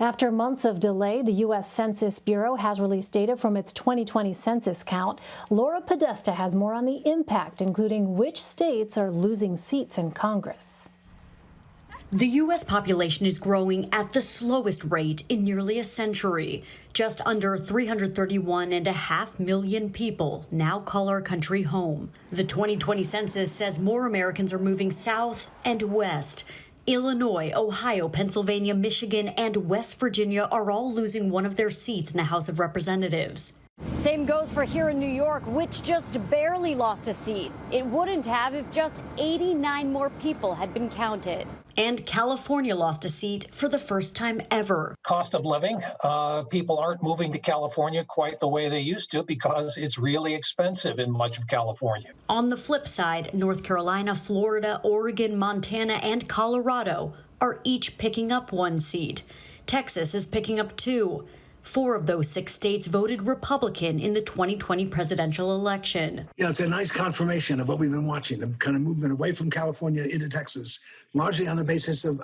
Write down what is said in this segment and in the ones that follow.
After months of delay, the U.S. Census Bureau has released data from its 2020 census count. Laura Podesta has more on the impact, including which states are losing seats in Congress. The U.S. population is growing at the slowest rate in nearly a century. Just under 331.5 million people now call our country home. The 2020 census says more Americans are moving south and west. Illinois, Ohio, Pennsylvania, Michigan, and West Virginia are all losing one of their seats in the House of Representatives. Same goes for here in New York, which just barely lost a seat. It wouldn't have if just 89 more people had been counted. And California lost a seat for the first time ever. Cost of living. People aren't moving to California quite the way they used to because it's really expensive in much of California. On the flip side, North Carolina, Florida, Oregon, Montana, and Colorado are each picking up one seat. Texas is picking up two. 4 of those 6 states voted Republican in the 2020 presidential election. Yeah, it's a nice confirmation of what we've been watching, the kind of movement away from California into Texas, largely on the basis of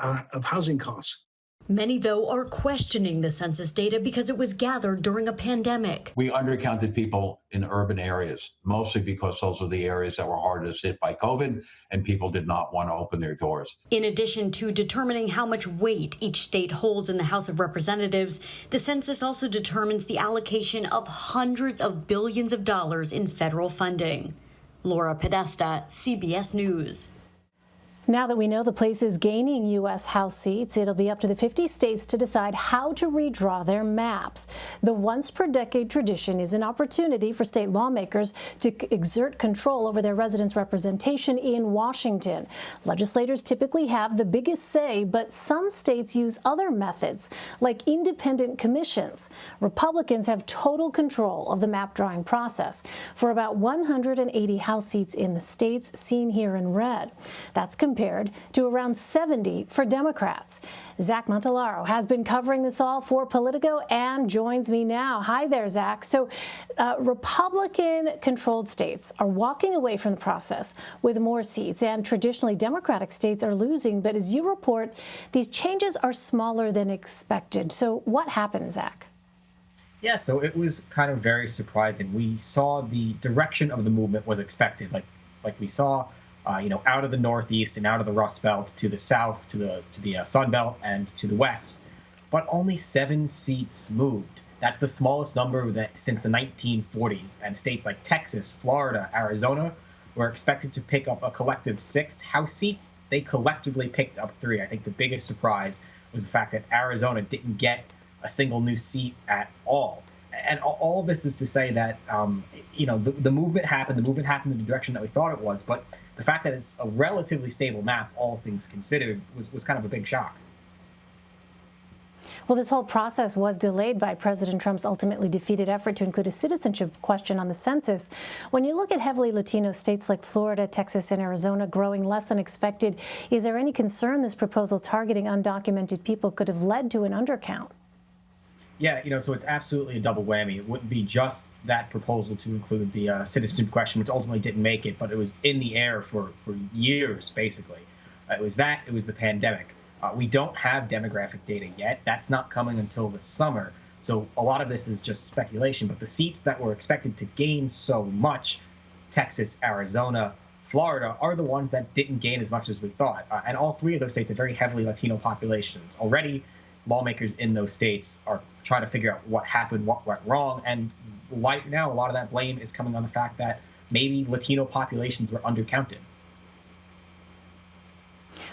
housing costs. Many, though, are questioning the census data because it was gathered during a pandemic. We undercounted people in urban areas, mostly because those are the areas that were hardest hit by COVID, and people did not want to open their doors. In addition to determining how much weight each state holds in the House of Representatives, the census also determines the allocation of hundreds of billions of dollars in federal funding. Laura Podesta, CBS News. Now that we know the place is gaining U.S. House seats, it'll be up to the 50 states to decide how to redraw their maps. The once-per-decade tradition is an opportunity for state lawmakers to exert control over their residents' representation in Washington. Legislators typically have the biggest say, but some states use other methods, like independent commissions. Republicans have total control of the map-drawing process for about 180 House seats in the states seen here in red. That's compared to around 70 for Democrats. Zach Montellaro has been covering this all for Politico and joins me now. Hi there, Zach. So Republican-controlled states are walking away from the process with more seats, and traditionally Democratic states are losing. But as you report, these changes are smaller than expected. So what happened, Zach? Yeah, so it was kind of very surprising. We saw the direction of the movement was expected, like we saw out of the Northeast and out of the Rust Belt to the South, to the Sun Belt, and to the West. But only 7 seats moved. That's the smallest number since the 1940s. And states like Texas, Florida, Arizona were expected to pick up a collective 6 House seats. They collectively picked up 3. I think the biggest surprise was the fact that Arizona didn't get a single new seat at all. And all of this is to say that, the movement happened. The movement happened in the direction that we thought it was. But the fact that it's a relatively stable map, all things considered, was kind of a big shock. Well, this whole process was delayed by President Trump's ultimately defeated effort to include a citizenship question on the census. When you look at heavily Latino states like Florida, Texas, and Arizona growing less than expected, is there any concern this proposal targeting undocumented people could have led to an undercount? Yeah, so it's absolutely a double whammy. It wouldn't be just that proposal to include the citizenship question, which ultimately didn't make it, but it was in the air for years, basically. It was the pandemic. We don't have demographic data yet. That's not coming until the summer. So a lot of this is just speculation, but the seats that were expected to gain so much, Texas, Arizona, Florida, are the ones that didn't gain as much as we thought. And all 3 of those states have very heavily Latino populations. Already, lawmakers in those states are trying to figure out what happened, what went wrong. And right now, a lot of that blame is coming on the fact that maybe Latino populations were undercounted.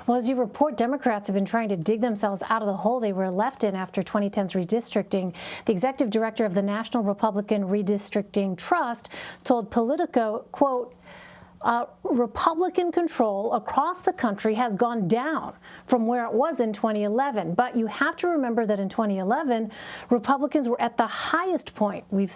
Well, as you report, Democrats have been trying to dig themselves out of the hole they were left in after 2010's redistricting. The executive director of the National Republican Redistricting Trust told Politico, quote, Republican control across the country has gone down from where it was in 2011. But you have to remember that in 2011, Republicans were at the highest point we've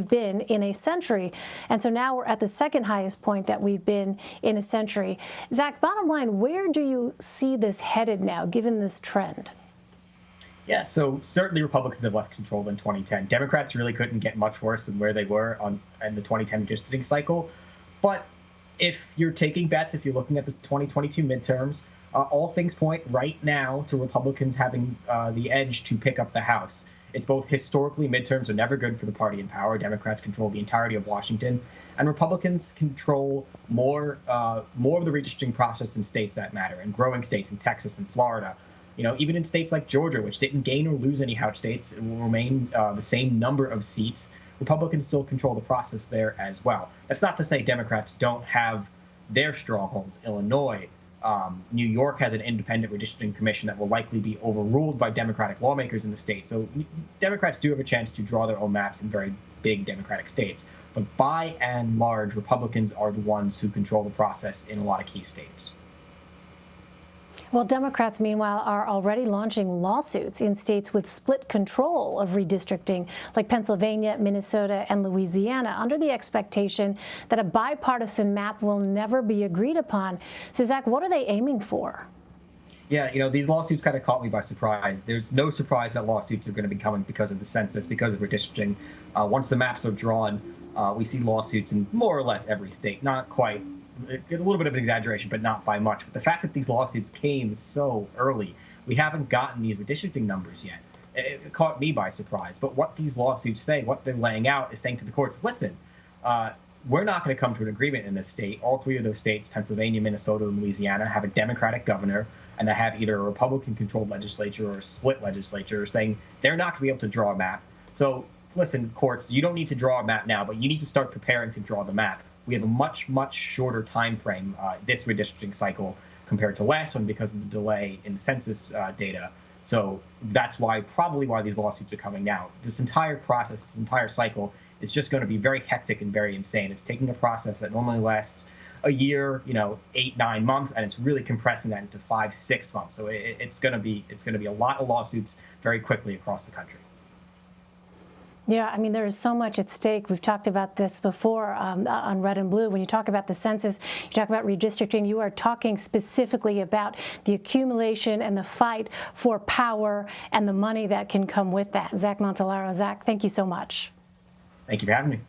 been in a century. And so now we're at the second highest point that we've been in a century. Zach, bottom line, where do you see this headed now, given this trend? Yeah, so certainly Republicans have left control in 2010. Democrats really couldn't get much worse than where they were in the 2010 redistricting cycle. But if you're taking bets, if you're looking at the 2022 midterms, all things point right now to Republicans having the edge to pick up the House. It's both historically, midterms are never good for the party in power. Democrats control the entirety of Washington, and Republicans control more of the redistricting process in states that matter, and growing states in Texas and Florida. Even in states like Georgia, which didn't gain or lose any House states, it will remain the same number of seats. Republicans still control the process there as well. That's not to say Democrats don't have their strongholds. Illinois, New York has an independent redistricting commission that will likely be overruled by Democratic lawmakers in the state. So Democrats do have a chance to draw their own maps in very big Democratic states. But by and large, Republicans are the ones who control the process in a lot of key states. Well, Democrats, meanwhile, are already launching lawsuits in states with split control of redistricting, like Pennsylvania, Minnesota, and Louisiana, under the expectation that a bipartisan map will never be agreed upon. So, Zach, what are they aiming for? Yeah, these lawsuits kind of caught me by surprise. There's no surprise that lawsuits are going to be coming because of the census, because of redistricting. Once the maps are drawn, we see lawsuits in more or less every state. Not quite. A little bit of an exaggeration, but not by much. But the fact that these lawsuits came so early, we haven't gotten these redistricting numbers yet. It caught me by surprise. But what these lawsuits say, what they're laying out, is saying to the courts, listen, we're not going to come to an agreement in this state. All three of those states, Pennsylvania, Minnesota, and Louisiana, have a Democratic governor, and they have either a Republican-controlled legislature or a split legislature, saying they're not going to be able to draw a map. So listen, courts, you don't need to draw a map now, but you need to start preparing to draw the map. We have a much, much shorter time frame this redistricting cycle compared to last one because of the delay in the census data. So that's probably why these lawsuits are coming now. This entire process, this entire cycle is just going to be very hectic and very insane. It's taking a process that normally lasts a year, 8-9 months, and it's really compressing that into 5-6 months. So it's going to be a lot of lawsuits very quickly across the country. Yeah, I mean, there is so much at stake. We've talked about this before on Red and Blue. When you talk about the census, you talk about redistricting, you are talking specifically about the accumulation and the fight for power and the money that can come with that. Zach Montellaro. Zach, thank you so much. Thank you for having me.